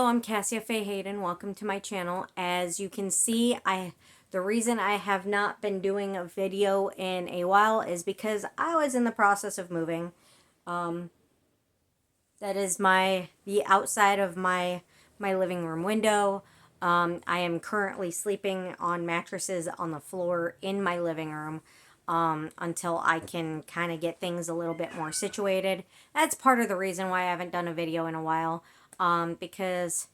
Hello, I'm Cassia Faye Hayden. Welcome to my channel. As you can see, the reason I have not been doing a video in a while is because I was in the process of moving. That is the outside of my living room window. I am currently sleeping on mattresses on the floor in my living room until I can kind of get things a little bit more situated. That's part of the reason why I haven't done a video in a while. Because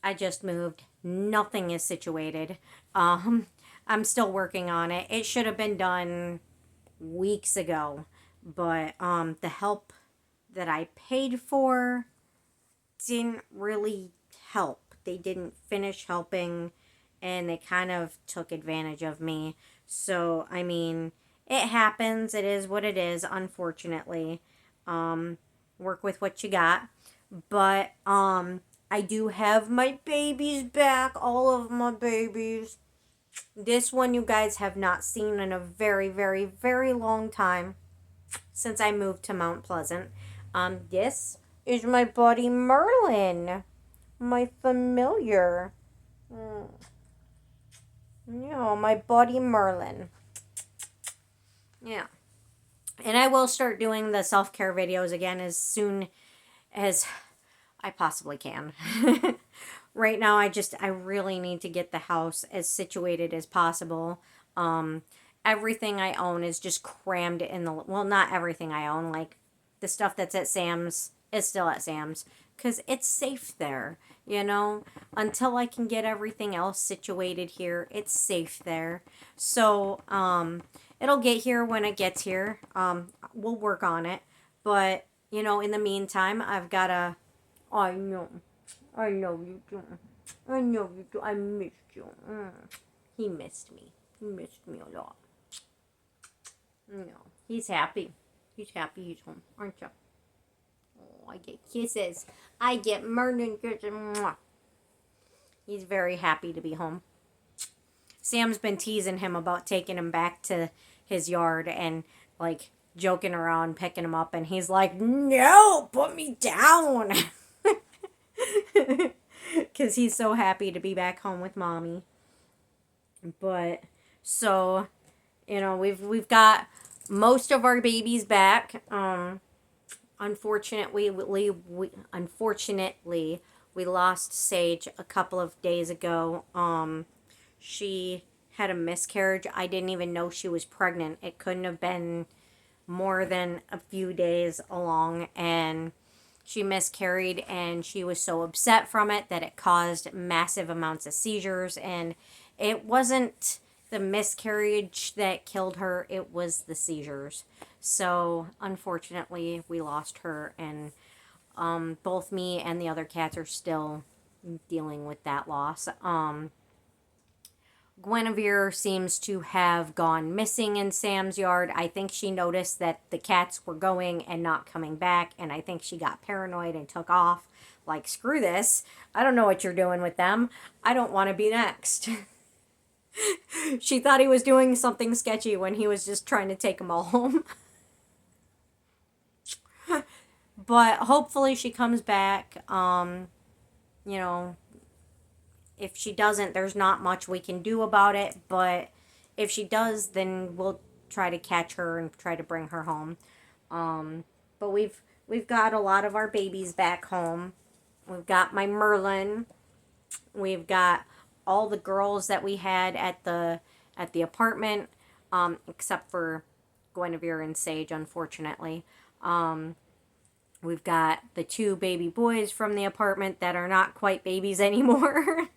I just moved. Nothing is situated. I'm still working on it. It should have been done weeks ago, but the help that I paid for didn't really help. They didn't finish helping, and they kind of took advantage of me. So, I mean, it happens. It is what it is, unfortunately. Work with what you got. But I do have my babies back, all of my babies. This one you guys have not seen in a very, very, very long time since I moved to Mount Pleasant. This is my buddy Merlin, my familiar. Yeah, my buddy Merlin. Yeah. And I will start doing the self-care videos again as soon as I possibly can. Right now, I really need to get the house as situated as possible. Everything I own is just crammed in well, not everything I own, like the stuff that's at Sam's is still at Sam's because it's safe there, until I can get everything else situated here, it's safe there. So, it'll get here when it gets here. We'll work on it, but in the meantime, I've got to. I know you do. I know you do. I missed you. He missed me. He missed me a lot. He's happy. He's happy he's home, aren't you? Oh, I get kisses. I get Merlin kisses. Mwah. He's very happy to be home. Sam's been teasing him about taking him back to his yard and, like, joking around, picking him up, and he's like, no, put me down. Because he's so happy to be back home with mommy. But, so, we've got most of our babies back. Unfortunately, we lost Sage a couple of days ago. She had a miscarriage. I didn't even know she was pregnant. It couldn't have been more than a few days along, and she miscarried, and she was so upset from it that it caused massive amounts of seizures. And it wasn't the miscarriage that killed her, it was the seizures. So unfortunately we lost her, and both me and the other cats are still dealing with that loss. Guinevere seems to have gone missing in Sam's yard. I think she noticed that the cats were going and not coming back, and I think she got paranoid and took off. Like, screw this. I don't know what you're doing with them. I don't want to be next. She thought he was doing something sketchy when he was just trying to take them all home. But hopefully she comes back. If she doesn't, there's not much we can do about it. But if she does, then we'll try to catch her and try to bring her home. But we've got a lot of our babies back home. We've got my Merlin. We've got all the girls that we had at the apartment, except for Guinevere and Sage, unfortunately. We've got the 2 baby boys from the apartment that are not quite babies anymore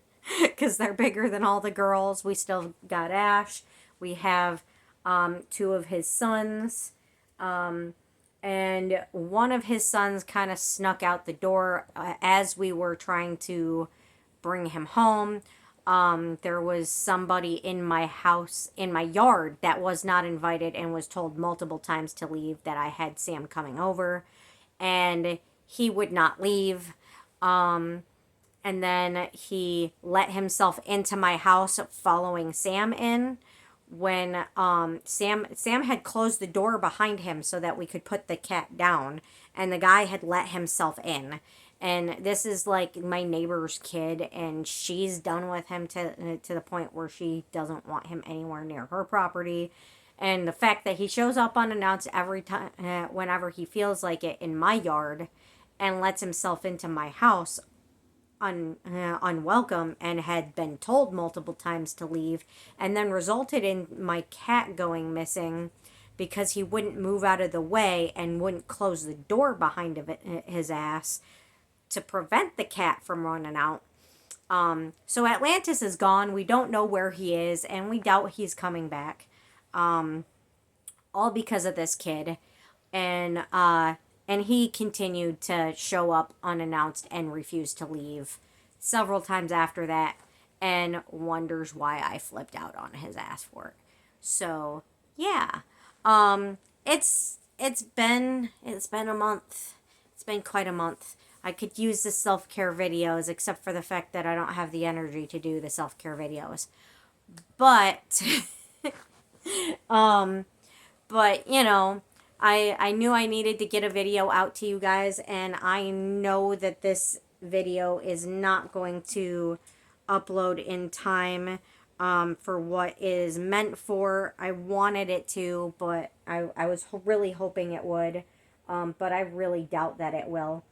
because they're bigger than all the girls. We still got Ash. We have 2 of his sons. And one of his sons kind of snuck out the door as we were trying to bring him home. There was somebody in my house, in my yard, that was not invited and was told multiple times to leave, that I had Sam coming over. And he would not leave. And then he let himself into my house following Sam in. When Sam had closed the door behind him so that we could put the cat down. And the guy had let himself in. And this is like my neighbor's kid, and she's done with him to the point where she doesn't want him anywhere near her property. And the fact that he shows up unannounced every time, whenever he feels like it, in my yard, and lets himself into my house unwelcome, and had been told multiple times to leave, and then resulted in my cat going missing because he wouldn't move out of the way and wouldn't close the door behind his ass to prevent the cat from running out. So Atlantis is gone. We don't know where he is, and we doubt he's coming back. All because of this kid. And he continued to show up unannounced and refused to leave several times after that, and wonders why I flipped out on his ass for it. So yeah, it's been a month. It's been quite a month. I could use the self-care videos, except for the fact that I don't have the energy to do the self-care videos. But but you know, I knew I needed to get a video out to you guys, and I know that this video is not going to upload in time for what is meant for. I wanted it to, but I was really hoping it would, but I really doubt that it will,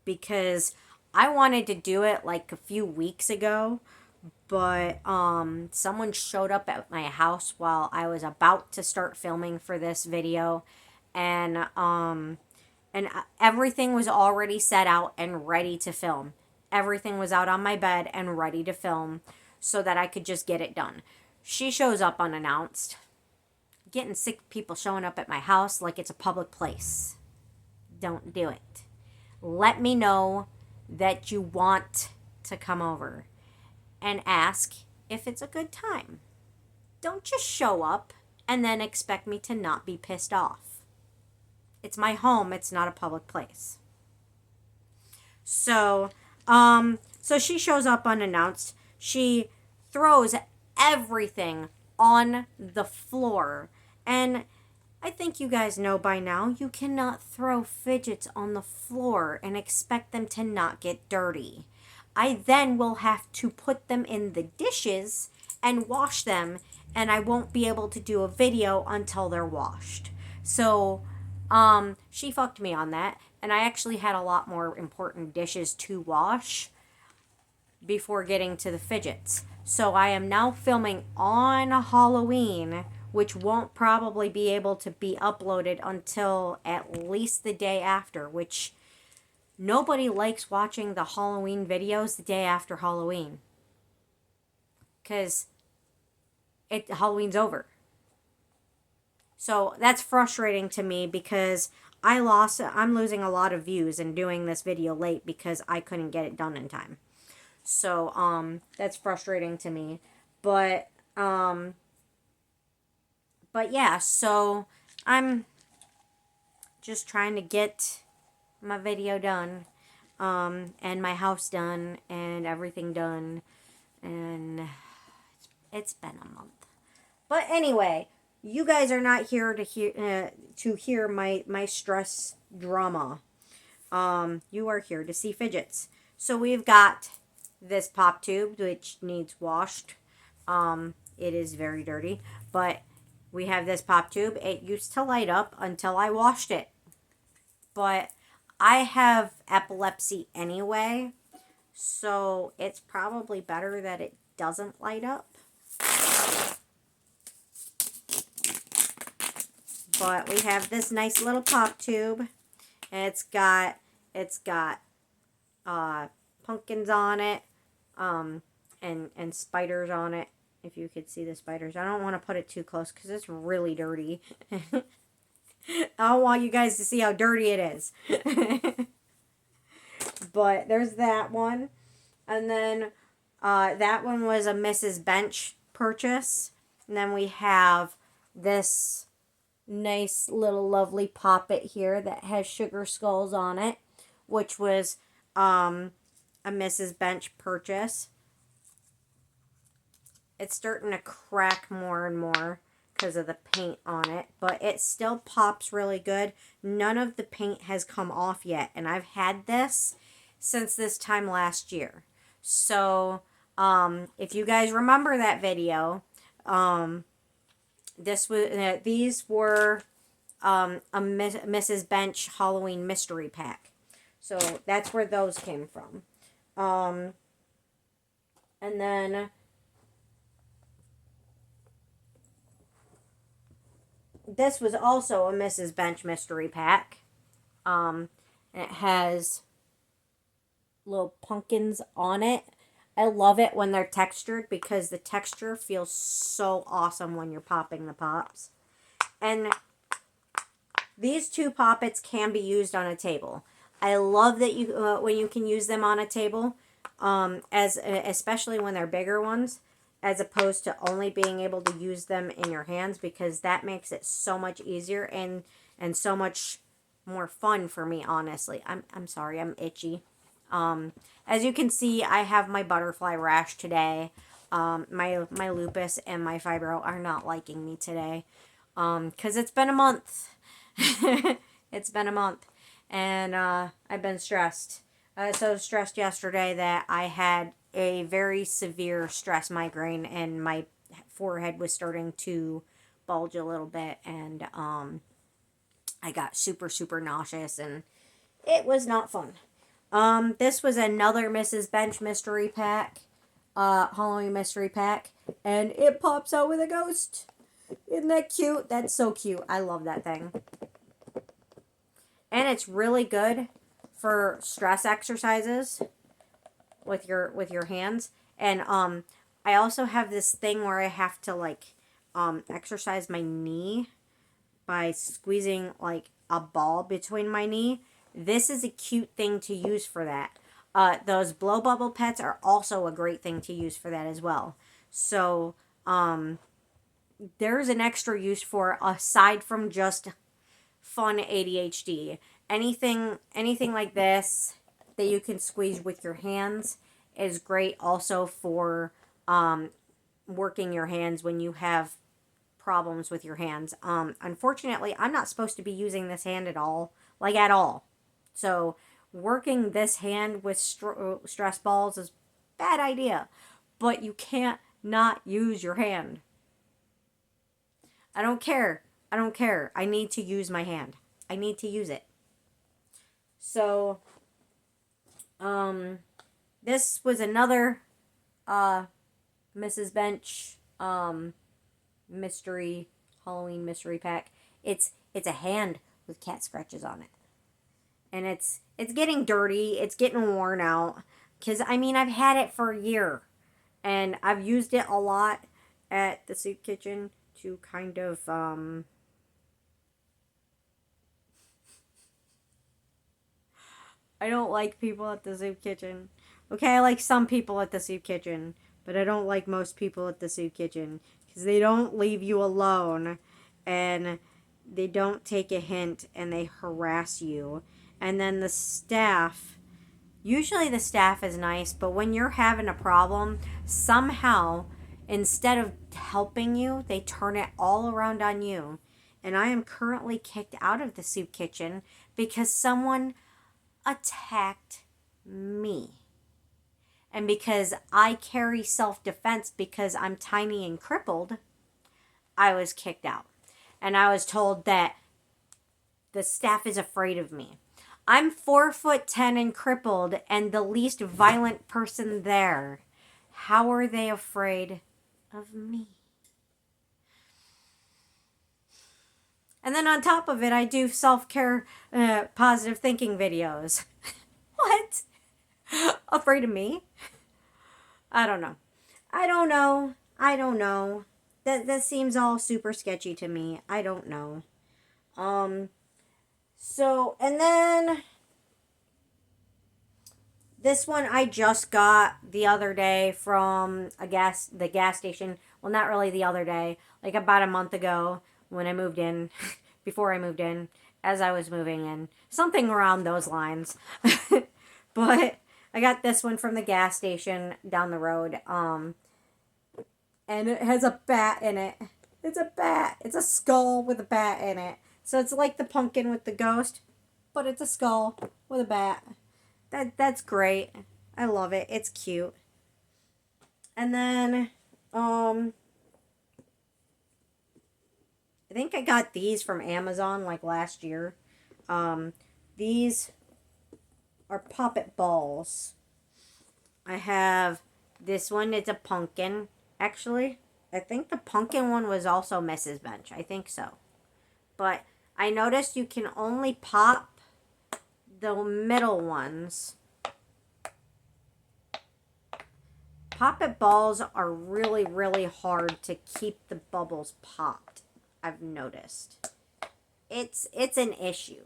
because I wanted to do it like a few weeks ago, but someone showed up at my house while I was about to start filming for this video, and everything was already set out and ready to film. Everything was out on my bed and ready to film so that I could just get it done. She shows up unannounced. Getting sick people showing up at my house like it's a public place. Don't do it. Let me know that you want to come over and ask if it's a good time. Don't just show up and then expect me to not be pissed off. It's my home, it's not a public place. So she shows up unannounced. She throws everything on the floor. And I think you guys know by now, you cannot throw fidgets on the floor and expect them to not get dirty. I then will have to put them in the dishes and wash them, and I won't be able to do a video until they're washed. So she fucked me on that, and I actually had a lot more important dishes to wash before getting to the fidgets. So I am now filming on Halloween, which won't probably be able to be uploaded until at least the day after, which nobody likes watching the Halloween videos the day after Halloween, because Halloween's over. So that's frustrating to me, because I'm losing a lot of views and doing this video late because I couldn't get it done in time. So that's frustrating to me. But yeah, so I'm just trying to get my video done, and my house done, and everything done, and it's been a month. But anyway, you guys are not here to hear my stress drama. You are here to see fidgets. So we've got this pop tube, which needs washed. It is very dirty, but we have this pop tube. It used to light up until I washed it, but I have epilepsy anyway, so it's probably better that it doesn't light up. But we have this nice little pop tube. It's got pumpkins on it, and spiders on it. If you could see the spiders. I don't want to put it too close because it's really dirty. I don't want you guys to see how dirty it is. But there's that one. And then that one was a Mrs. Bench purchase. And then we have this nice little lovely poppet here that has sugar skulls on it, which was a Mrs. Bench purchase. It's starting to crack more and more because of the paint on it, but it still pops really good. None of the paint has come off yet, and I've had this since this time last year. So, if you guys remember that video, these were a Mrs. Bench Halloween mystery pack. So that's where those came from. And then this was also a Mrs. Bench mystery pack. And it has little pumpkins on it. I love it when they're textured because the texture feels so awesome when you're popping the pops. And these two poppets can be used on a table. I love that you when you can use them on a table, especially when they're bigger ones, as opposed to only being able to use them in your hands, because that makes it so much easier and so much more fun for me, honestly. I'm sorry, I'm itchy. As you can see, I have my butterfly rash today. My lupus and my fibro are not liking me today. 'Cause it's been a month. It's been a month. And I've been stressed. I was so stressed yesterday that I had a very severe stress migraine, and my forehead was starting to bulge a little bit, and I got super, super nauseous, and it was not fun. This was another Mrs. Bench mystery pack, Halloween mystery pack, and it pops out with a ghost. Isn't that cute? That's so cute. I love that thing. And it's really good for stress exercises with your hands. And I also have this thing where I have to like exercise my knee by squeezing like a ball between my knee. This is a cute thing to use for that. Those blow bubble pets are also a great thing to use for that as well. So there's an extra use for, aside from just fun ADHD. Anything like this that you can squeeze with your hands is great also for working your hands when you have problems with your hands. Unfortunately, I'm not supposed to be using this hand at all. Like, at all. So, working this hand with stress balls is a bad idea. But you can't not use your hand. I don't care. I don't care. I need to use my hand. I need to use it. So, this was another Mrs. Bench Halloween mystery pack. It's a hand with cat scratches on it. And it's getting dirty. It's getting worn out. Because, I mean, I've had it for a year. And I've used it a lot at the soup kitchen to kind of, I don't like people at the soup kitchen. Okay, I like some people at the soup kitchen. But I don't like most people at the soup kitchen. Because they don't leave you alone. And they don't take a hint. And they harass you. And then the staff, usually the staff is nice, but when you're having a problem, somehow, instead of helping you, they turn it all around on you. And I am currently kicked out of the soup kitchen because someone attacked me. And because I carry self-defense because I'm tiny and crippled, I was kicked out. And I was told that the staff is afraid of me. I'm 4'10" and crippled and the least violent person there. How are they afraid of me? And then on top of it, I do self-care, positive thinking videos. What? Afraid of me? I don't know. That seems all super sketchy to me. I don't know. So, and then this one I just got the other day from the gas station. Well, not really the other day, like about a month ago when I moved in, before I moved in, as I was moving in, something around those lines. But I got this one from the gas station down the road, and it has a bat in it. It's a bat. It's a skull with a bat in it. So it's like the pumpkin with the ghost, but it's a skull with a bat. That's great. I love it. It's cute. And then um I think I got these from Amazon like last year. Um these are poppet balls. I have this one. It's a pumpkin. Actually, I think the pumpkin one was also Mrs. Bench. I think so. But I noticed you can only pop the middle ones. Poppet balls are really, really hard to keep the bubbles popped. I've noticed. It's an issue.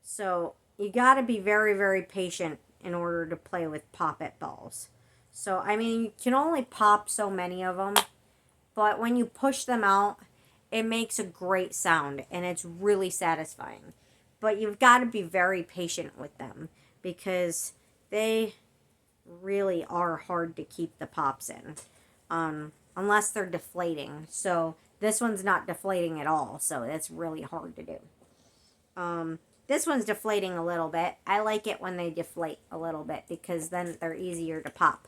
So you got to be very, very patient in order to play with poppet balls. So I mean, you can only pop so many of them, but when you push them out, it makes a great sound and it's really satisfying. But you've got to be very patient with them because they really are hard to keep the pops in, unless they're deflating. So this one's not deflating at all, so it's really hard to do. This one's deflating a little bit. I like it when they deflate a little bit because then they're easier to pop.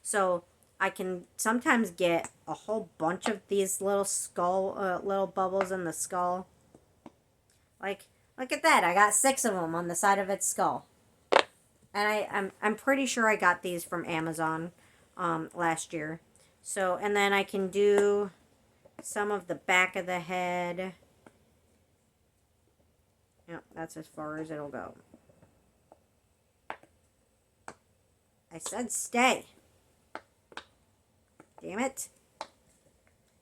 So I can sometimes get a whole bunch of these little little bubbles in the skull. Like, look at that. I got 6 of them on the side of its skull. And I'm pretty sure I got these from Amazon last year. So, and then I can do some of the back of the head. Yep, that's as far as it'll go. I said stay. Damn it.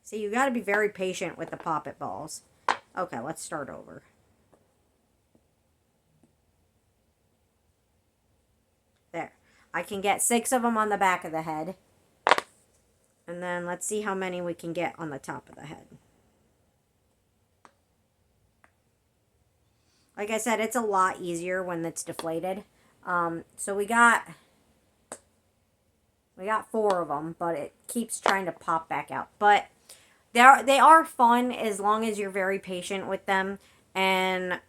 See, you got to be very patient with the poppet balls. Okay, let's start over. There. I can get 6 of them on the back of the head. And then let's see how many we can get on the top of the head. Like I said, it's a lot easier when it's deflated. So we got 4 of them, but it keeps trying to pop back out. But they are fun as long as you're very patient with them, and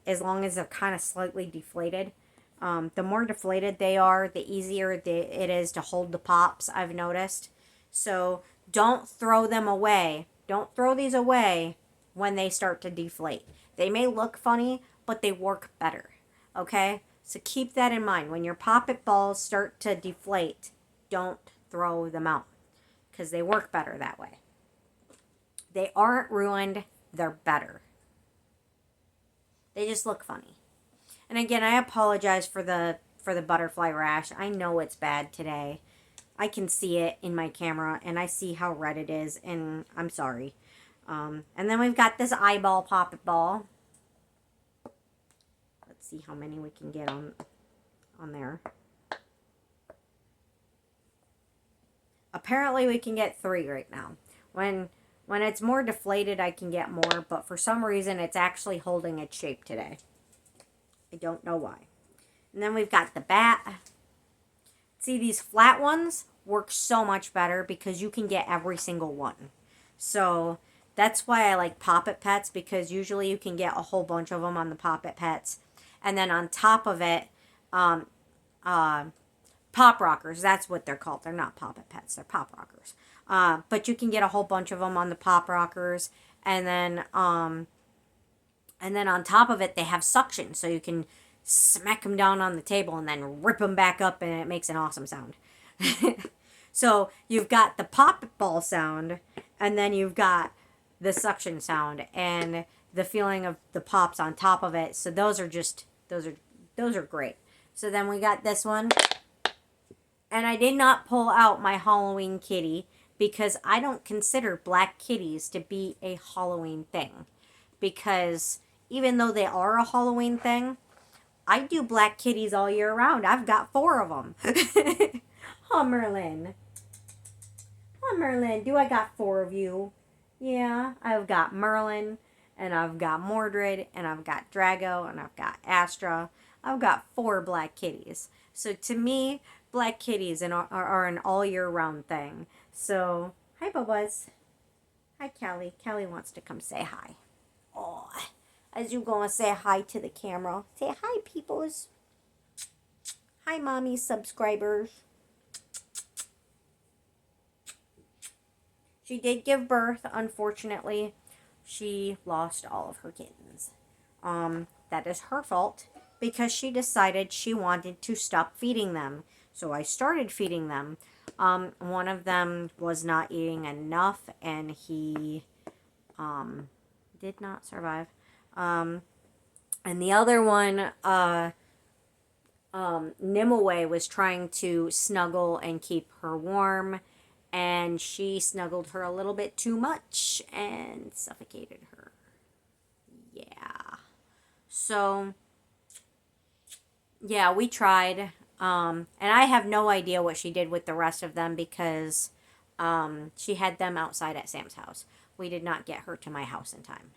as long as they're kind of slightly deflated. The more deflated they are, the easier it is to hold the pops, I've noticed. So don't throw them away. Don't throw these away when they start to deflate. They may look funny, but they work better. Okay? So keep that in mind. When your poppet balls start to deflate, don't throw them out because they work better that way. They aren't ruined. They're better. They just look funny. And again, I apologize for the butterfly rash. I know it's bad today. I can see it in my camera, and I see how red it is, and I'm sorry. And then we've got this eyeball poppet ball. Let's see how many we can get on there. Apparently we can get 3 right now. When it's more deflated, I can get more, but for some reason it's actually holding its shape today. I don't know why. And then we've got the bat. See, these flat ones work so much better because you can get every single one. So that's why I like Poppet Pets, because usually you can get a whole bunch of them on the Poppet Pets. And then on top of it, Pop Rockers, that's what they're called. They're not Poppet Pets, they're Pop Rockers. But you can get a whole bunch of them on the Pop Rockers. And then on top of it, they have suction, so you can smack them down on the table and then rip them back up, and it makes an awesome sound. So you've got the pop ball sound, and then you've got the suction sound, and the feeling of the pops on top of it. So those are great. So then we got this one, and I did not pull out my Halloween kitty because I don't consider black kitties to be a Halloween thing, because even though they are a Halloween thing, I do black kitties all year round. I've got 4 of them. Oh, Merlin. Oh, Merlin. Do I got 4 of you? Yeah, I've got Merlin, and I've got Mordred, and I've got Drago, and I've got Astra. I've got 4 black kitties. So to me, black kitties are an all year round thing. So, hi, Bubba's. Hi, Callie. Callie wants to come say hi. Oh, as you gonna say hi to the camera. Say hi, peoples. Hi, mommy subscribers. She did give birth, unfortunately. She lost all of her kittens. That is her fault because she decided she wanted to stop feeding them. So I started feeding them. One of them was not eating enough and he did not survive. And the other one, Nimue was trying to snuggle and keep her warm, and she snuggled her a little bit too much and suffocated her. Yeah. So, yeah, we tried. And I have no idea what she did with the rest of them because she had them outside at Sam's house. We did not get her to my house in time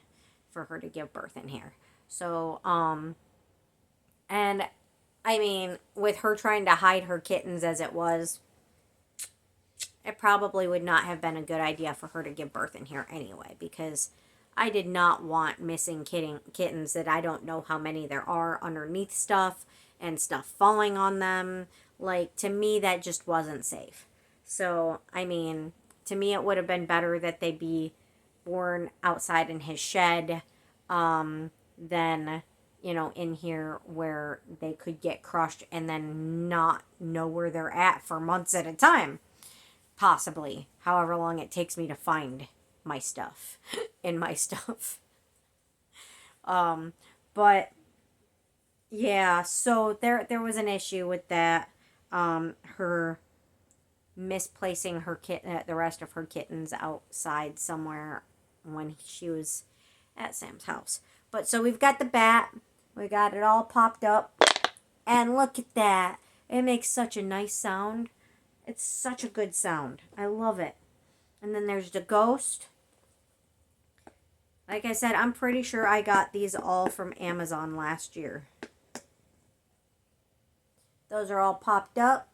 for her to give birth in here. So, and I mean, with her trying to hide her kittens as it was, it probably would not have been a good idea for her to give birth in here anyway, because I did not want missing kittens that I don't know how many there are underneath stuff and stuff falling on them. Like, to me, that just wasn't safe. So, I mean, to me, it would have been better that they be born outside in his shed than, in here where they could get crushed and then not know where they're at for months at a time. Possibly, however long it takes me to find my stuff in my stuff. But yeah, so there was an issue with that. Her misplacing the rest of her kittens outside somewhere when she was at Sam's house. But so we've got the bat. We got it all popped up. And look at that. It makes such a nice sound. It's such a good sound. I love it. And then there's the ghost. Like I said, I'm pretty sure I got these all from Amazon last year. Those are all popped up.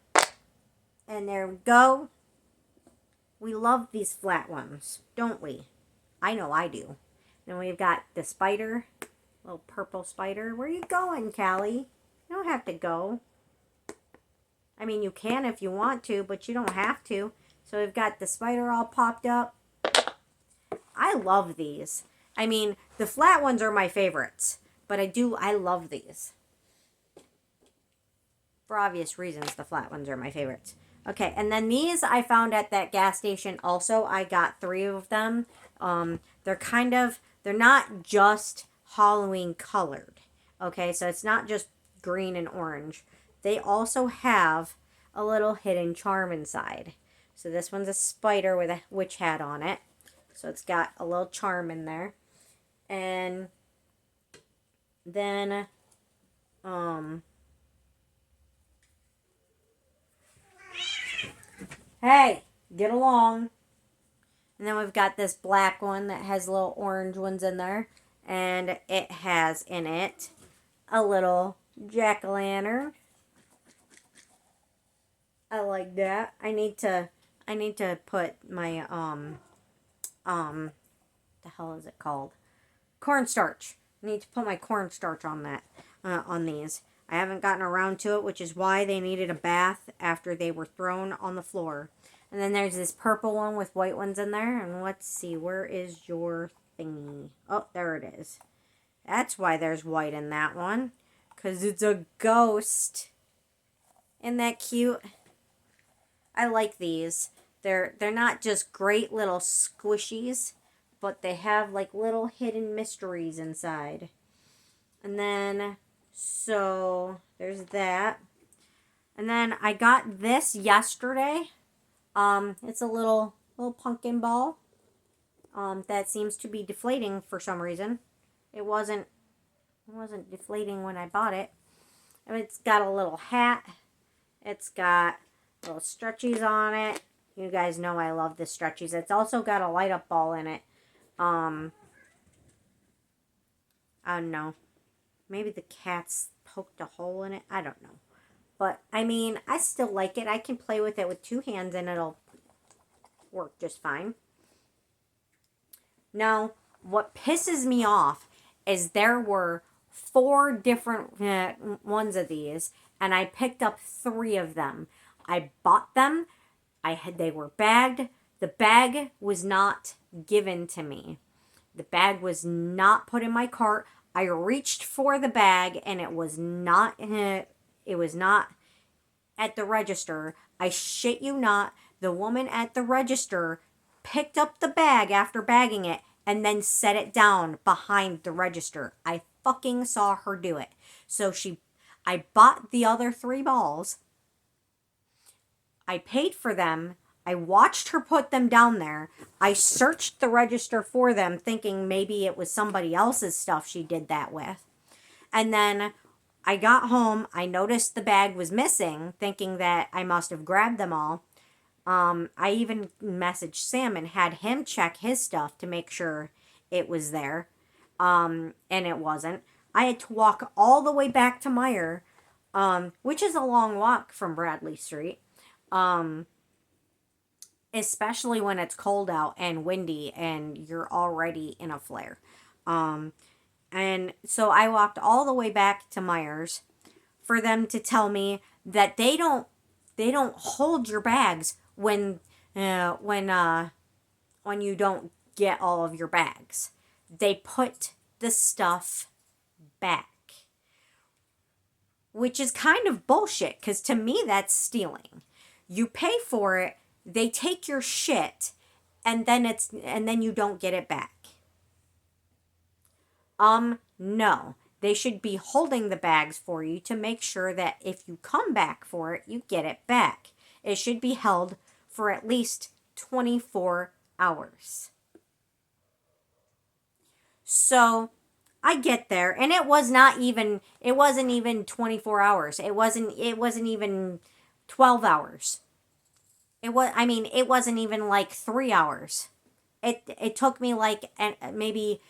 And there we go. We love these flat ones, don't we? I know I do. Then we've got the spider. Little purple spider. Where are you going, Callie? You don't have to go. I mean, you can if you want to, but you don't have to. So we've got the spider all popped up. I love these. I mean, the flat ones are my favorites, but I love these. For obvious reasons, the flat ones are my favorites. Okay, and then these I found at that gas station also. I got 3 of them. They're not just Halloween colored. Okay, so it's not just green and orange. They also have a little hidden charm inside. So this one's a spider with a witch hat on it. So it's got a little charm in there. And then, hey, get along. And then we've got this black one that has little orange ones in there. And it has in it a little jack-o'-lantern. I like that. I need to put my the hell is it called? Cornstarch. I need to put my cornstarch on that on these. I haven't gotten around to it, which is why they needed a bath after they were thrown on the floor. And then there's this purple one with white ones in there. And let's see, where is your thingy? Oh, there it is. That's why there's white in that one. Because it's a ghost. Isn't that cute? I like these. They're not just great little squishies, but they have like little hidden mysteries inside. And then, so there's that. And then I got this yesterday. It's a little pumpkin ball. That seems to be deflating for some reason. It wasn't deflating when I bought it. And it's got a little hat. It's got little stretchies on it. You guys know I love the stretchies. It's also got a light up ball in it. I don't know. Maybe the cat's poked a hole in it. I don't know. But, I mean, I still like it. I can play with it with 2 hands and it'll work just fine. Now, what pisses me off is there were four different ones of these, and I picked up three of them. I bought them. They were bagged. The bag was not given to me. The bag was not put in my cart. I reached for the bag and it was not at the register. I shit you not, the woman at the register picked up the bag after bagging it and then set it down behind the register. I fucking saw her do it. I bought the other three balls. I paid for them. I watched her put them down there. I searched the register for them, thinking maybe it was somebody else's stuff she did that with. And then I got home. I noticed the bag was missing, thinking that I must have grabbed them all. I even messaged Sam and had him check his stuff to make sure it was there. And it wasn't. I had to walk all the way back to Meyer, which is a long walk from Bradley Street. Especially when it's cold out and windy and you're already in a flare. And so I walked all the way back to Myers for them to tell me that they don't hold your bags when you don't get all of your bags. They put the stuff back. Which is kind of bullshit, because to me that's stealing. You pay for it, they take your shit, and then you don't get it back. No. They should be holding the bags for you to make sure that if you come back for it, you get it back. It should be held for at least 24 hours. So, I get there, and it wasn't even 24 hours. It wasn't even 12 hours. It wasn't even like 3 hours. It took me like maybe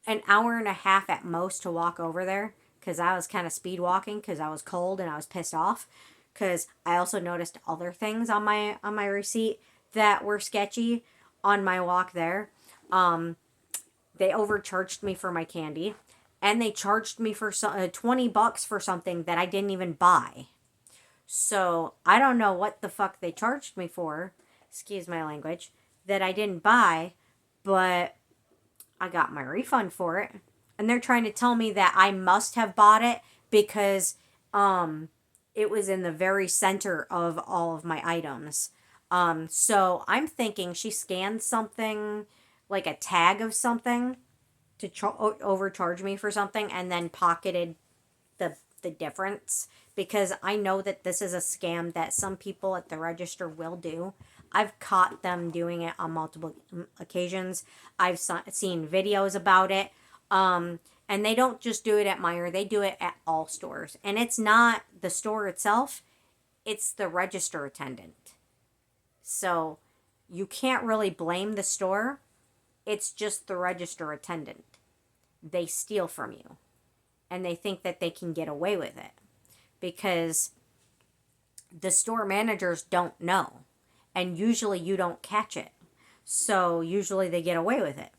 an hour and a half at most to walk over there, because I was kind of speed walking because I was cold and I was pissed off, because I also noticed other things on my receipt that were sketchy on my walk there. They overcharged me for my candy, and they charged me for $20 for something that I didn't even buy. So I don't know what the fuck they charged me for, excuse my language, that I didn't buy, but I got my refund for it. And they're trying to tell me that I must have bought it because it was in the very center of all of my items. So I'm thinking she scanned something, like a tag of something, to overcharge me for something, and then pocketed the difference, because I know that this is a scam that some people at the register will do. I've caught them doing it on multiple occasions. I've seen videos about it. And they don't just do it at Meijer, they do it at all stores. And it's not the store itself, it's the register attendant. So you can't really blame the store. It's just the register attendant. They steal from you. And they think that they can get away with it, because the store managers don't know. And usually you don't catch it. So usually they get away with it.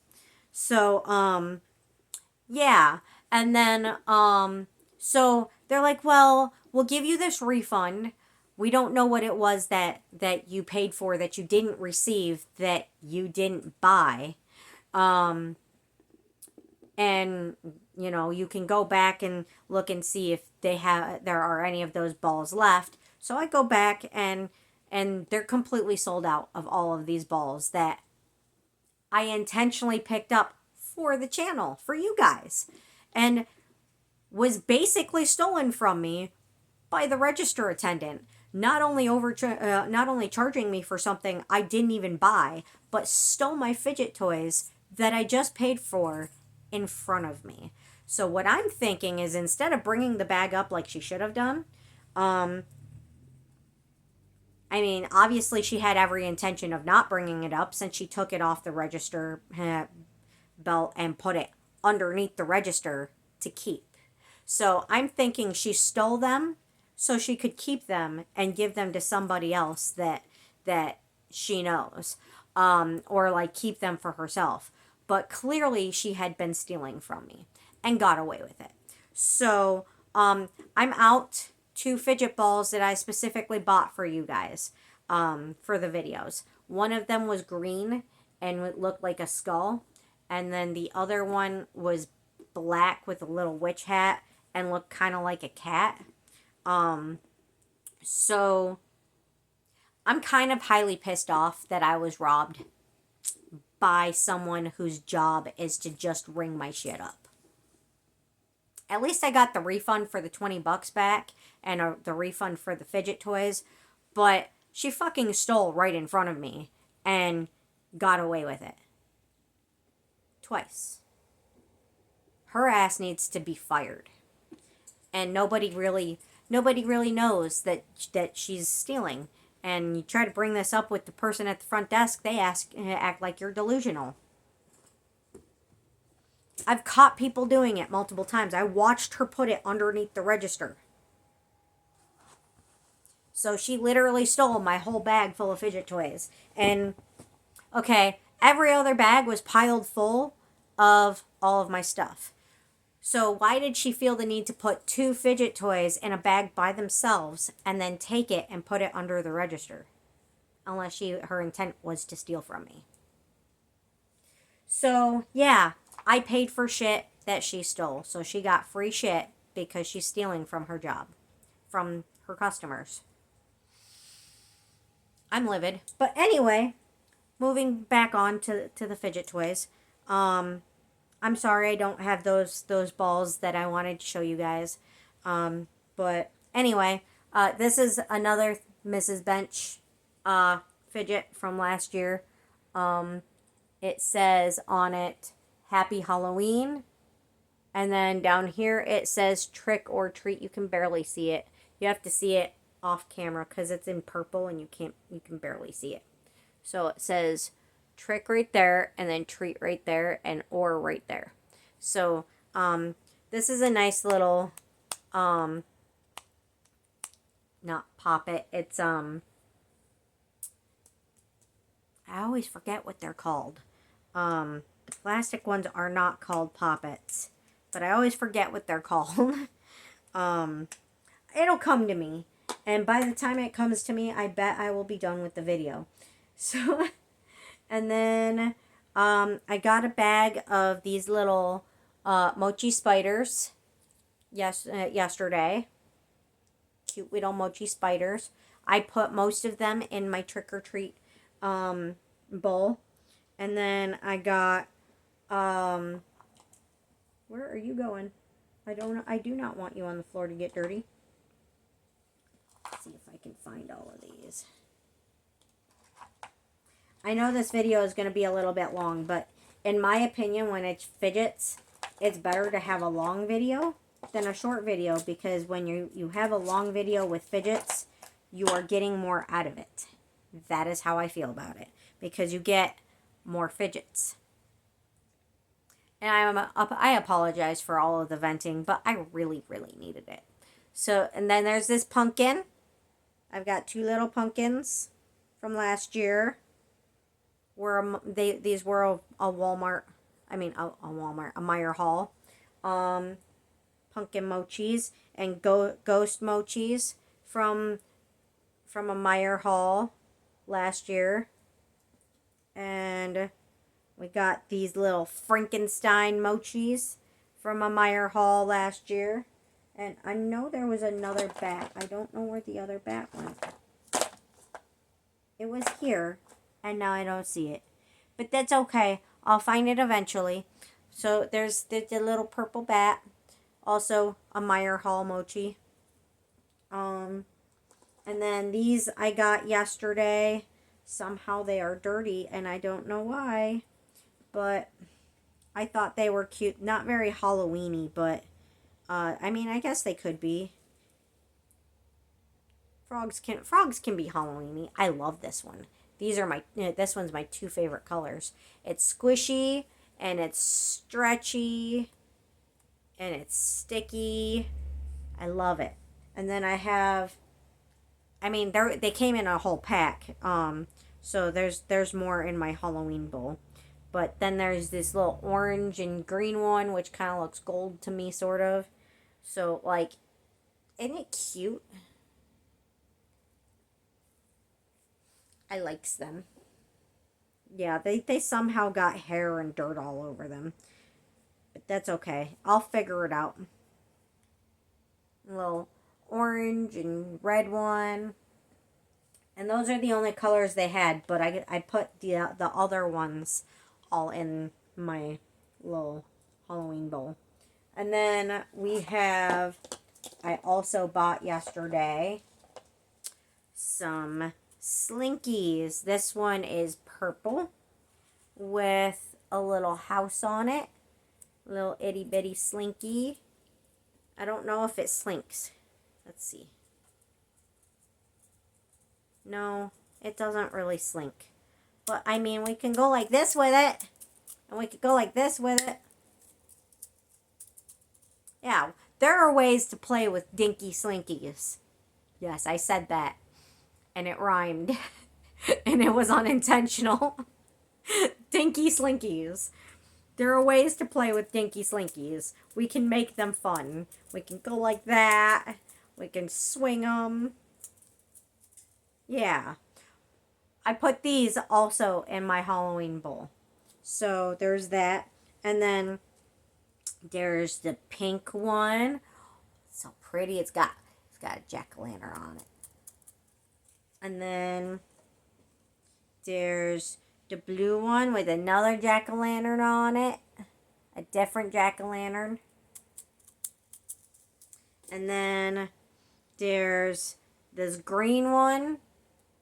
So, yeah. And then, so they're like, well, we'll give you this refund. We don't know what it was that you paid for, that you didn't receive, that you didn't buy. And, you know, you can go back and look and see if there are any of those balls left. So I go back and they're completely sold out of all of these balls that I intentionally picked up for the channel, for you guys, and was basically stolen from me by the register attendant. Not only charging me for something I didn't even buy, but stole my fidget toys that I just paid for in front of me. So what I'm thinking is, instead of bringing the bag up like she should have done, I mean, obviously she had every intention of not bringing it up, since she took it off the register belt and put it underneath the register to keep. So I'm thinking she stole them so she could keep them and give them to somebody else that she knows, or like keep them for herself. but clearly she had been stealing from me and got away with it. So I'm out 2 fidget balls that I specifically bought for you guys for the videos. One of them was green and it looked like a skull, and then the other one was black with a little witch hat and looked kind of like a cat. So I'm kind of highly pissed off that I was robbed by someone whose job is to just ring my shit up. At least I got the refund for the $20 back and the refund for the fidget toys, but she fucking stole right in front of me and got away with it. Twice. Her ass needs to be fired. And nobody really knows that she's stealing. And you try to bring this up with the person at the front desk, they act like you're delusional. I've caught people doing it multiple times. I watched her put it underneath the register. So she literally stole my whole bag full of fidget toys. And, okay, every other bag was piled full of all of my stuff. So why did she feel the need to put 2 fidget toys in a bag by themselves and then take it and put it under the register? Unless her intent was to steal from me. So, yeah, I paid for shit that she stole. So she got free shit because she's stealing from her job. From her customers. I'm livid. But anyway, moving back on to the fidget toys. I'm sorry I don't have those balls that I wanted to show you guys. But anyway, this is another Mrs. Bench fidget from last year. It says on it, Happy Halloween. And then down here it says Trick or Treat. You can barely see it. You have to see it off camera because it's in purple and you can barely see it. So it says Trick right there, and then Treat right there, and or right there. So this is a nice little not poppet. It's I always forget what they're called. The plastic ones are not called poppets, but I always forget what they're called. It'll come to me, and by the time it comes to me, I bet I will be done with the video. So and then I got a bag of these little mochi spiders yesterday. Cute little mochi spiders. I put most of them in my trick or treat bowl. And then I got where are you going? I do not want you on the floor to get dirty. Let's see if I can find all of these. I know this video is going to be a little bit long, but in my opinion, when it's fidgets, it's better to have a long video than a short video, because when you have a long video with fidgets, you are getting more out of it. That is how I feel about it, because you get more fidgets. And I apologize for all of the venting, but I really, really needed it. So, and then there's this pumpkin. I've got 2 little pumpkins from last year. These were a Walmart. I mean a Walmart, a Meyer Hall. Pumpkin mochis and ghost mochis from a Meyer Hall last year. And we got these little Frankenstein mochis from a Meyer Hall last year. And I know there was another bat. I don't know where the other bat went. It was here, and now I don't see it. But that's okay. I'll find it eventually. So there's the little purple bat. Also a Meyer Hall mochi. And then these I got yesterday. Somehow they are dirty, and I don't know why. But I thought they were cute. Not very Halloween-y, but I mean, I guess they could be. Frogs can be Halloween-y. I love this one. These are this one's my 2 favorite colors. It's squishy, and it's stretchy, and it's sticky. I love it. And then I have, I mean, they came in a whole pack. So there's more in my Halloween bowl. But then there's this little orange and green one, which kind of looks gold to me, sort of. So, like, isn't it cute? I likes them. Yeah, they somehow got hair and dirt all over them. But that's okay. I'll figure it out. A little orange and red one. And those are the only colors they had, but I put the other ones all in my little Halloween bowl. And then we have, I also bought yesterday some Slinkies. This one is purple with a little house on it. Little itty bitty Slinky. I don't know if it slinks. Let's see. No, it doesn't really slink. But, I mean, we can go like this with it. And we could go like this with it. Yeah, there are ways to play with dinky slinkies. Yes, I said that. And it rhymed. And it was unintentional. Dinky slinkies. There are ways to play with dinky slinkies. We can make them fun. We can go like that. We can swing them. Yeah. I put these also in my Halloween bowl. So there's that. And then there's the pink one. It's so pretty. It's got a jack-o'-lantern on it. And then there's the blue one with another jack-o'-lantern on it. A different jack-o'-lantern. And then there's this green one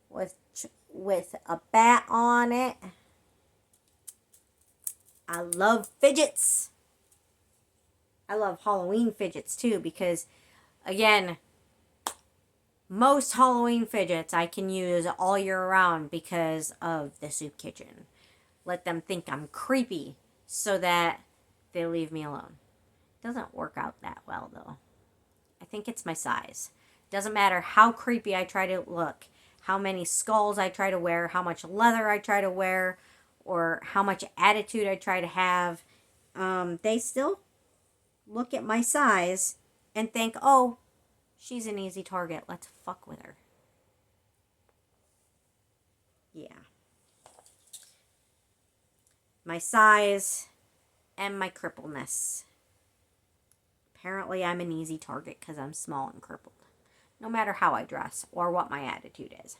with a bat on it. I love fidgets. I love Halloween fidgets too because, again, most Halloween fidgets I can use all year round because of the soup kitchen. Let them think I'm creepy so that they leave me alone. Doesn't work out that well though. I think it's my size. Doesn't matter how creepy I try to look, how many skulls I try to wear, how much leather I try to wear, or how much attitude I try to have. They still look at my size and think, oh, she's an easy target. Let's fuck with her. Yeah. My size and my crippleness. Apparently I'm an easy target because I'm small and crippled. No matter how I dress or what my attitude is.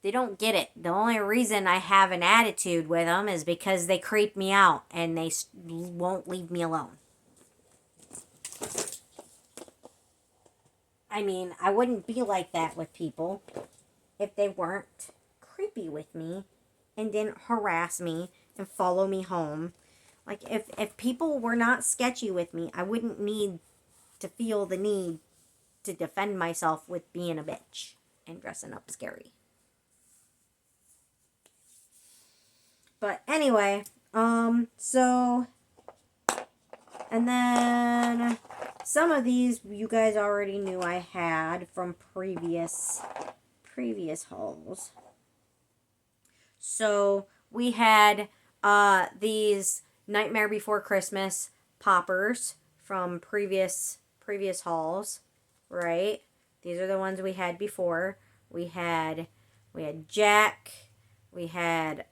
They don't get it. The only reason I have an attitude with them is because they creep me out and they won't leave me alone. I mean, I wouldn't be like that with people if they weren't creepy with me and didn't harass me and follow me home. Like, if people were not sketchy with me, I wouldn't need to feel the need to defend myself with being a bitch and dressing up scary. But anyway, so, and then some of these you guys already knew I had from previous hauls. So we had these Nightmare Before Christmas poppers from previous hauls, right? These are the ones we had before. We had Jack, we had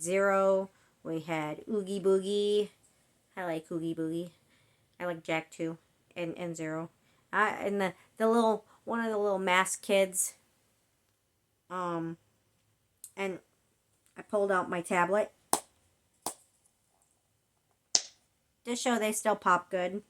Zero, we had Oogie Boogie. I like Oogie Boogie. I like Jack too, and Zero. And the little one of the little masked kids. And I pulled out my tablet to show they still pop good.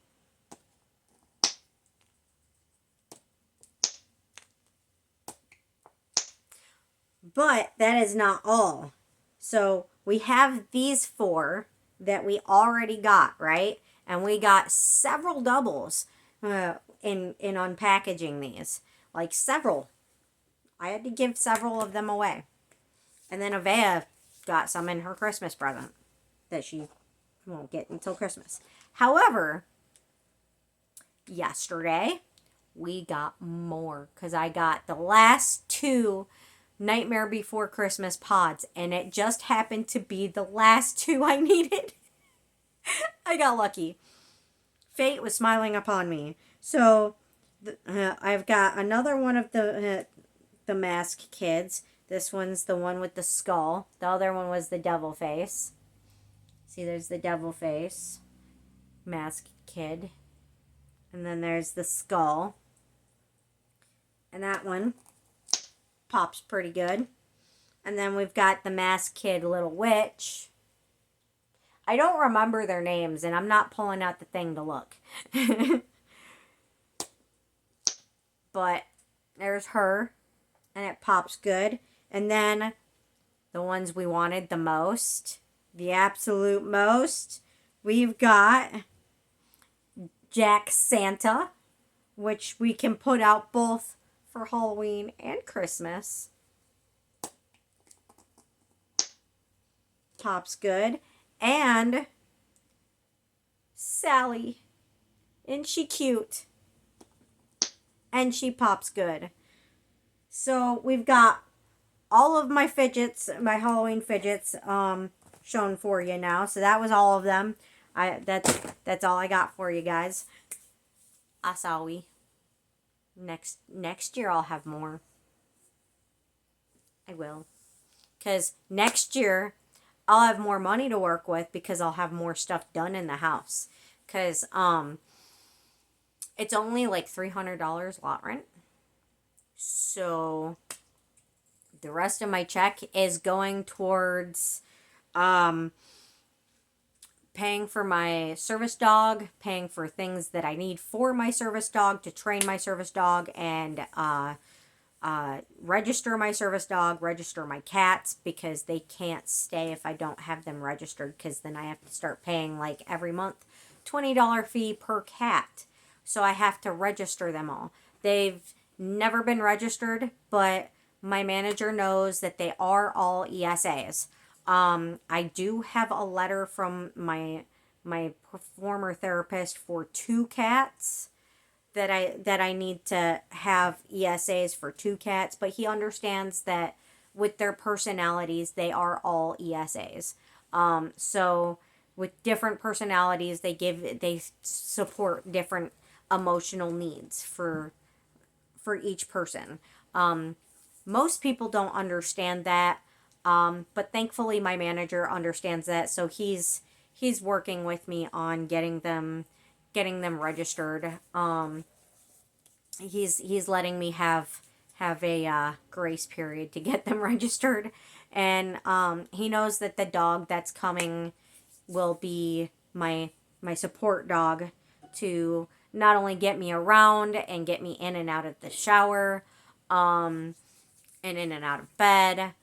But that is not all. So we have these 4 that we already got, right? And we got several doubles in unpackaging these. Like several. I had to give several of them away. And then Avea got some in her Christmas present that she won't get until Christmas. However, yesterday we got more because I got the last 2 Nightmare Before Christmas pods, and it just happened to be the last two I needed. I got lucky. Fate was smiling upon me. So I've got another one of the mask kids. This one's the one with the skull. The other one was the devil face. See, there's the devil face mask kid. And then there's the skull. And that one pops pretty good. And then we've got the mask kid little witch. I don't remember their names, and I'm not pulling out the thing to look. But there's her, and it pops good. And then the ones we wanted the most, the absolute most, we've got Jack Santa, which we can put out both for Halloween and Christmas. Pops good. And Sally. Isn't she cute? And she pops good. So we've got all of my fidgets, my Halloween fidgets, shown for you now. So that was all of them. That's all I got for you guys. Asawi. Next year I'll have more. I will. Because next year I'll have more money to work with because I'll have more stuff done in the house. Because it's only like $300 lot rent. So the rest of my check is going towards paying for my service dog, paying for things that I need for my service dog, to train my service dog, and register my service dog, register my cats, because they can't stay if I don't have them registered, because then I have to start paying like every month $20 fee per cat. So I have to register them all. They've never been registered, but my manager knows that they are all ESAs. I do have a letter from my former therapist for 2 cats that I need to have ESAs for 2 cats, but he understands that with their personalities, they are all ESAs. So with different personalities, they support different emotional needs for each person. Most people don't understand that, but thankfully my manager understands that, so he's working with me on getting them registered. He's letting me have a grace period to get them registered, and he knows that the dog that's coming will be my support dog to not only get me around and get me in and out of the shower, and in and out of bed,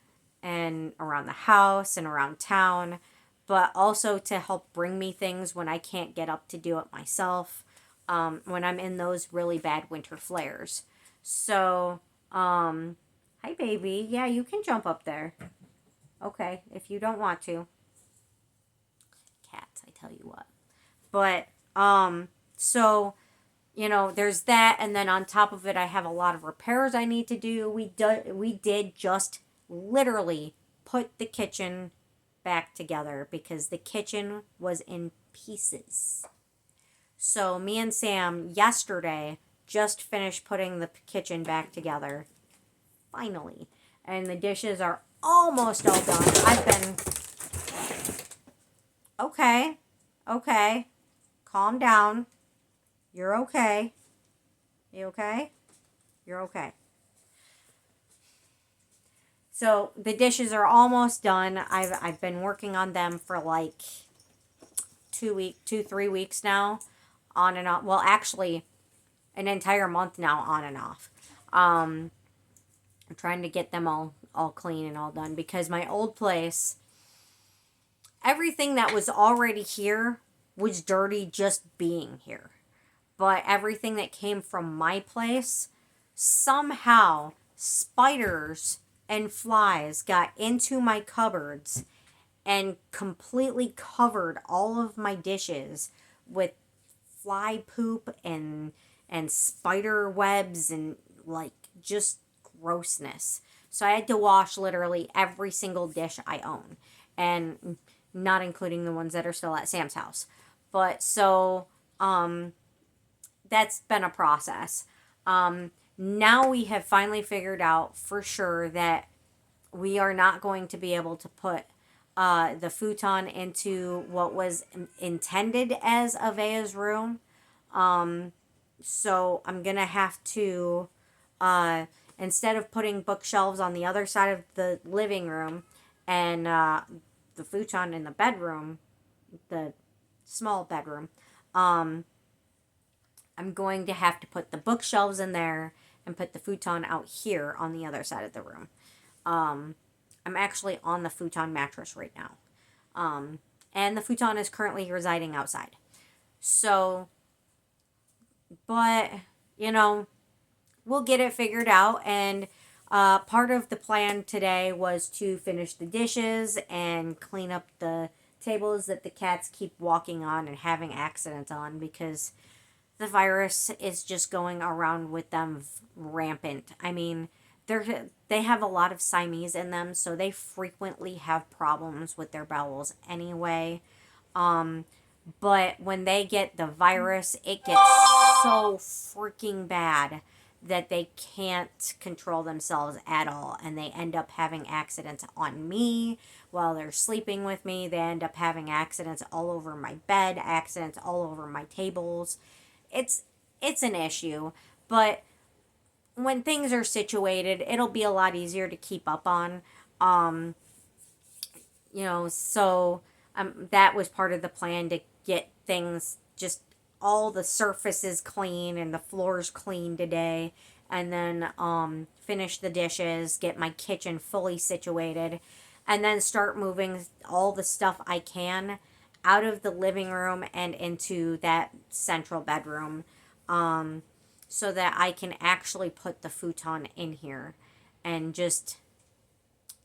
and around the house and around town, but also to help bring me things when I can't get up to do it myself, when I'm in those really bad winter flares. So, hi baby. Yeah, you can jump up there. Okay, if you don't want to. Cats, I tell you what. But, so, there's that, and then on top of it, I have a lot of repairs I need to do. We did just literally put the kitchen back together because the kitchen was in pieces. So me and Sam yesterday just finished putting the kitchen back together. Finally. And the dishes are almost all done. I've been... Okay. Calm down. You're okay. You okay? You're okay. So the dishes are almost done. I've been working on them for like 3 weeks now, on and off. Well, actually, an entire month now, on and off. I'm trying to get them all clean and all done, because my old place, everything that was already here was dirty just being here. But everything that came from my place, somehow spiders and flies got into my cupboards and completely covered all of my dishes with fly poop and spider webs and like just grossness. So I had to wash literally every single dish I own, and not including the ones that are still at Sam's house. But so that's been a process. Now we have finally figured out for sure that we are not going to be able to put the futon into what was intended as Avea's room. So I'm gonna have to, uh, instead of putting bookshelves on the other side of the living room and the futon in the bedroom, the small bedroom, um, I'm going to have to put the bookshelves in there and put the futon out here on the other side of the room. I'm actually on the futon mattress right now. And the futon is currently residing outside. So, but, you know, we'll get it figured out. And part of the plan today was to finish the dishes and clean up the tables that the cats keep walking on and having accidents on, because the virus is just going around with them rampant. I mean, they have a lot of Siamese in them, so they frequently have problems with their bowels anyway. But when they get the virus, it gets so freaking bad that they can't control themselves at all, and they end up having accidents on me while they're sleeping with me. They end up having accidents all over my bed, accidents all over my tables. It's an issue, but when things are situated, it'll be a lot easier to keep up on. Um, so that was part of the plan, to get things, just all the surfaces clean and the floors clean today, and then finish the dishes, get my kitchen fully situated, and then start moving all the stuff I can out of the living room and into that central bedroom, so that I can actually put the futon in here and just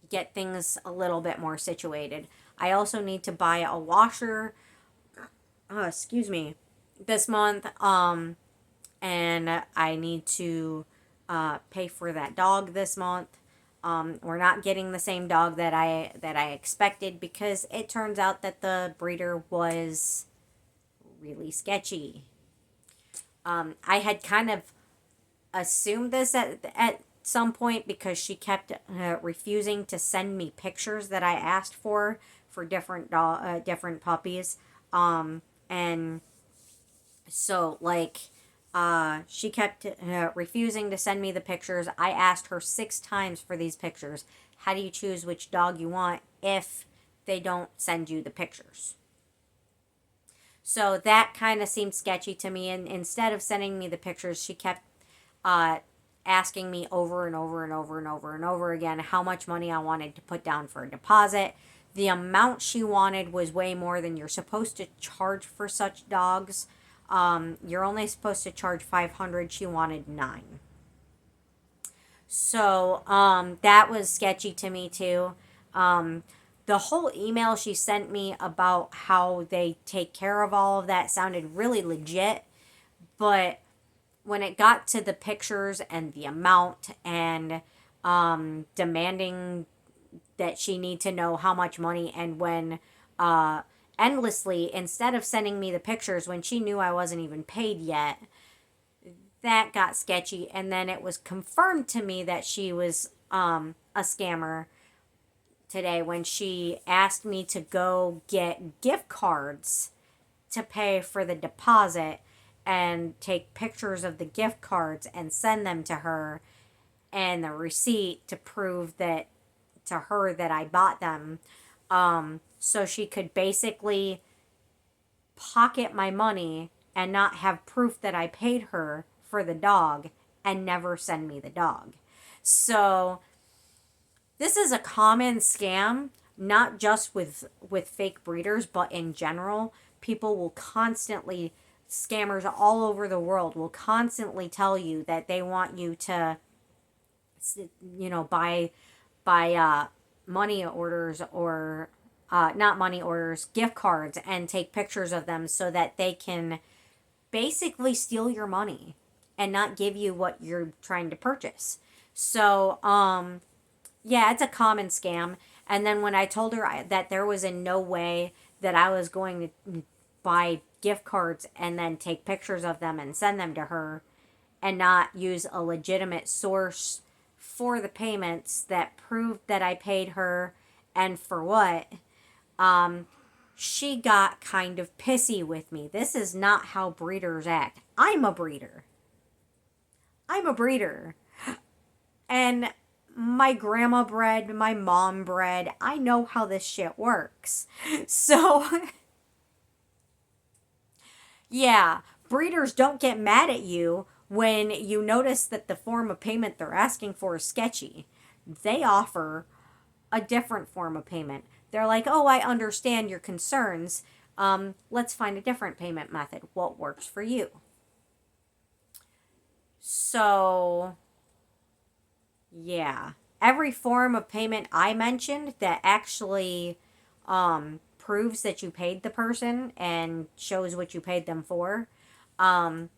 get things a little bit more situated. I also need to buy a washer, excuse me, this month, and I need to pay for that dog this month. We're not getting the same dog that I expected, because it turns out that the breeder was really sketchy. I had kind of assumed this at some point, because she kept refusing to send me pictures that I asked for different puppies, and so like she kept refusing to send me the pictures. I asked her 6 times for these pictures. How do you choose which dog you want if they don't send you the pictures? So that kind of seemed sketchy to me. And instead of sending me the pictures, she kept asking me over and over and over and over and over again how much money I wanted to put down for a deposit. The amount she wanted was way more than you're supposed to charge for such dogs. You're only supposed to charge $500. She wanted $9. So that was sketchy to me too. The whole email she sent me about how they take care of all of that sounded really legit, but when it got to the pictures and the amount and demanding that she need to know how much money, and when endlessly, instead of sending me the pictures when she knew I wasn't even paid yet, that got sketchy. And then it was confirmed to me that she was a scammer today, when she asked me to go get gift cards to pay for the deposit and take pictures of the gift cards and send them to her, and the receipt to prove that to her that I bought them, so she could basically pocket my money and not have proof that I paid her for the dog and never send me the dog. So this is a common scam, not just with fake breeders, but in general. People will constantly, scammers all over the world will constantly tell you that they want you to, buy money orders, or not money orders, gift cards, and take pictures of them so that they can basically steal your money and not give you what you're trying to purchase. So Yeah, it's a common scam. And then when I told her that there was in no way that I was going to buy gift cards and then take pictures of them and send them to her and not use a legitimate source for the payments that proved that I paid her and for what, she got kind of pissy with me. This is not how breeders act. I'm a breeder. I'm a breeder. And my grandma bred, my mom bred. I know how this shit works. So, yeah, breeders don't get mad at you when you notice that the form of payment they're asking for is sketchy. They offer a different form of payment. They're like, oh, I understand your concerns. Let's find a different payment method. What works for you? So, yeah. Every form of payment I mentioned that actually proves that you paid the person and shows what you paid them for, um,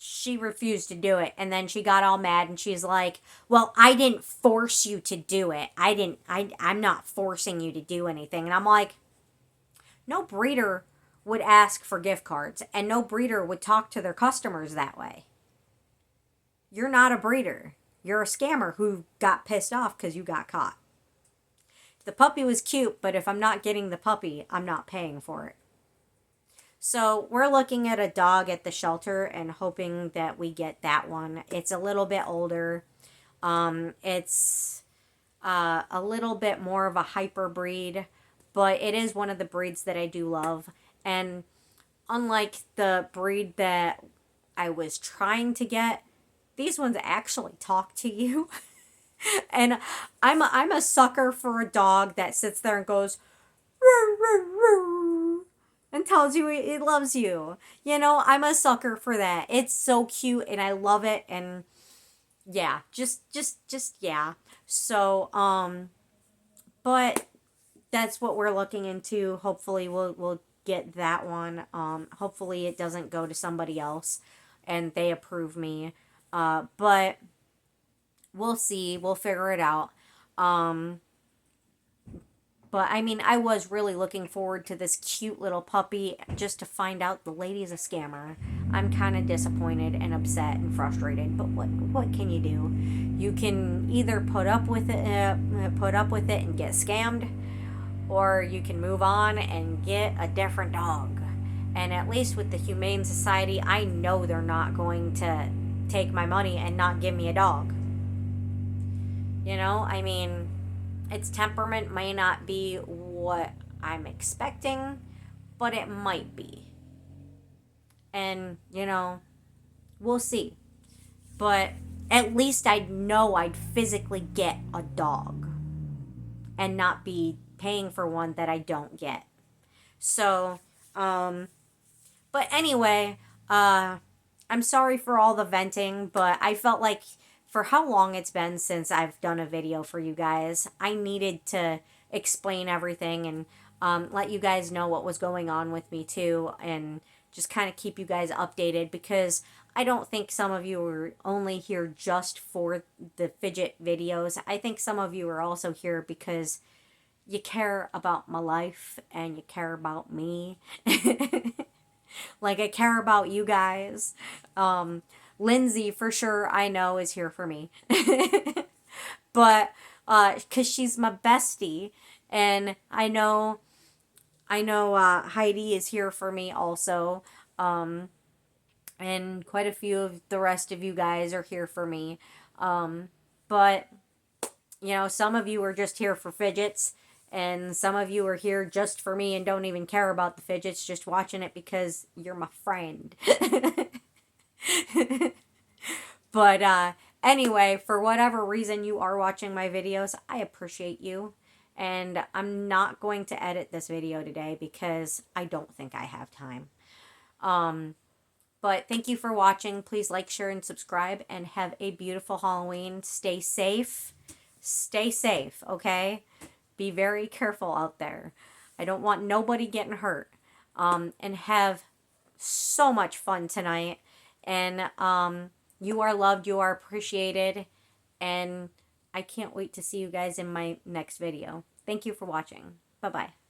she refused to do it. And then she got all mad and she's like, well, I didn't force you to do it. I'm not forcing you to do anything. And I'm like, no breeder would ask for gift cards and no breeder would talk to their customers that way. You're not a breeder. You're a scammer who got pissed off because you got caught. The puppy was cute, but if I'm not getting the puppy, I'm not paying for it. So we're looking at a dog at the shelter and hoping that we get that one. It's a little bit older. It's a little bit more of a hyper breed, but it is one of the breeds that I do love. And unlike the breed that I was trying to get, these ones actually talk to you. And I'm a sucker for a dog that sits there and goes "Roo, roo, roo," and tells you it loves you. You know, I'm a sucker for that. It's so cute and I love it. And yeah, just yeah. So but that's what we're looking into. Hopefully we'll get that one. Hopefully it doesn't go to somebody else and they approve me. But we'll see. We'll figure it out. Um, but I mean, I was really looking forward to this cute little puppy just to find out the lady's a scammer. I'm kind of disappointed and upset and frustrated. But what can you do? You can either put up with it and get scammed, or you can move on and get a different dog. And at least with the Humane Society, I know they're not going to take my money and not give me a dog. You know, I mean, its temperament may not be what I'm expecting, but it might be. And, you know, we'll see. But at least I'd know I'd physically get a dog and not be paying for one that I don't get. So, but anyway, I'm sorry for all the venting, but I felt like for how long it's been since I've done a video for you guys, I needed to explain everything and let you guys know what was going on with me too, and just kind of keep you guys updated because I don't think some of you are only here just for the fidget videos. I think some of you are also here because you care about my life and you care about me. Like I care about you guys. Lindsay, for sure, I know is here for me. But because she's my bestie, and I know Heidi is here for me also. And quite a few of the rest of you guys are here for me. But you know, some of you are just here for fidgets, and some of you are here just for me and don't even care about the fidgets, just watching it because you're my friend. But anyway, for whatever reason you are watching my videos, I appreciate you. And I'm not going to edit this video today because I don't think I have time. But thank you for watching. Please like, share, and subscribe. And have a beautiful Halloween. Stay safe. Stay safe, okay? Be very careful out there. I don't want nobody getting hurt. And have so much fun tonight. And you are loved. You are appreciated. and I can't wait to see you guys in my next video. Thank you for watching. Bye-bye.